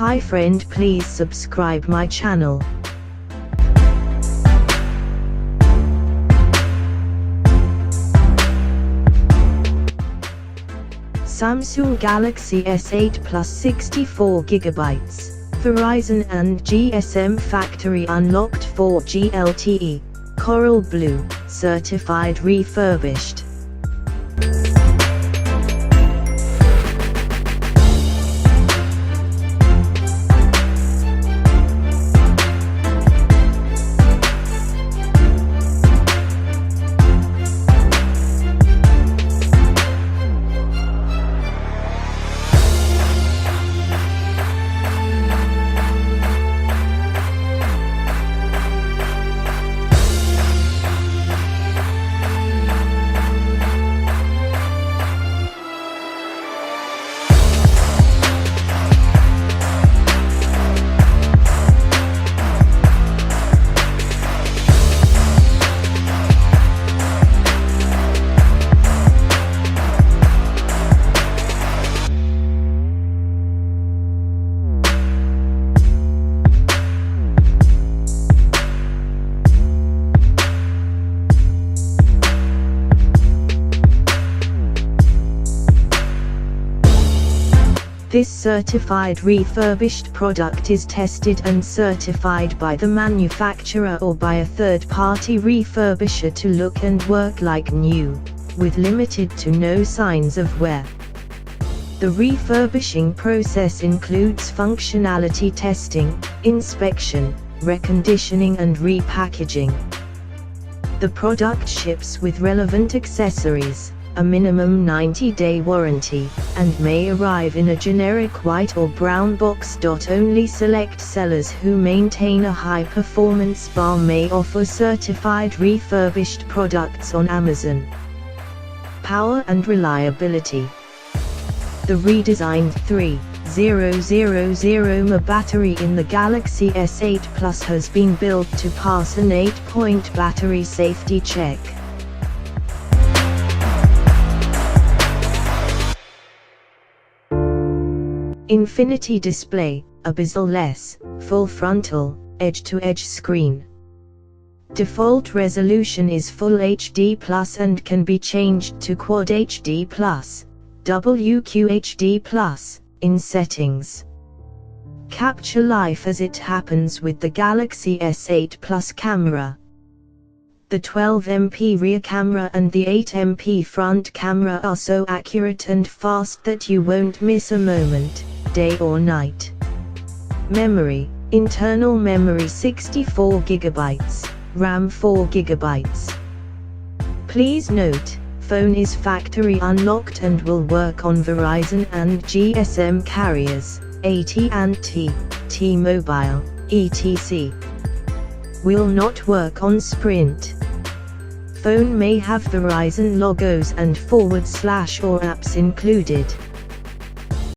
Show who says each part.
Speaker 1: Hi friend, please subscribe my channel. Samsung Galaxy S8 Plus 64GB, Verizon and GSM factory unlocked 4G LTE, Coral Blue, certified refurbished. This certified refurbished product is tested and certified by the manufacturer or by a third-party refurbisher to look and work like new, with limited to no signs of wear. The refurbishing process includes functionality testing, inspection, reconditioning and repackaging. The product ships with relevant accessories, a minimum 90-day warranty, and may arrive in a generic white or brown box. Only select sellers who maintain a high-performance bar may offer certified refurbished products on Amazon. Power and reliability. The redesigned 3000 mAh battery in the Galaxy S8 Plus has been built to pass an 8-point battery safety check. Infinity display, a bezel-less, full-frontal, edge-to-edge screen. Default resolution is Full HD Plus and can be changed to Quad HD Plus, WQHD Plus, in settings. Capture life as it happens with the Galaxy S8 Plus camera. The 12MP rear camera and the 8MP front camera are so accurate and fast that you won't miss a moment, day or night. Memory, internal memory 64GB, RAM 4GB. Please note, phone is factory unlocked and will work on Verizon and GSM carriers, AT&T, T-Mobile, etc. Will not work on Sprint. Phone may have Verizon logos and / or apps included.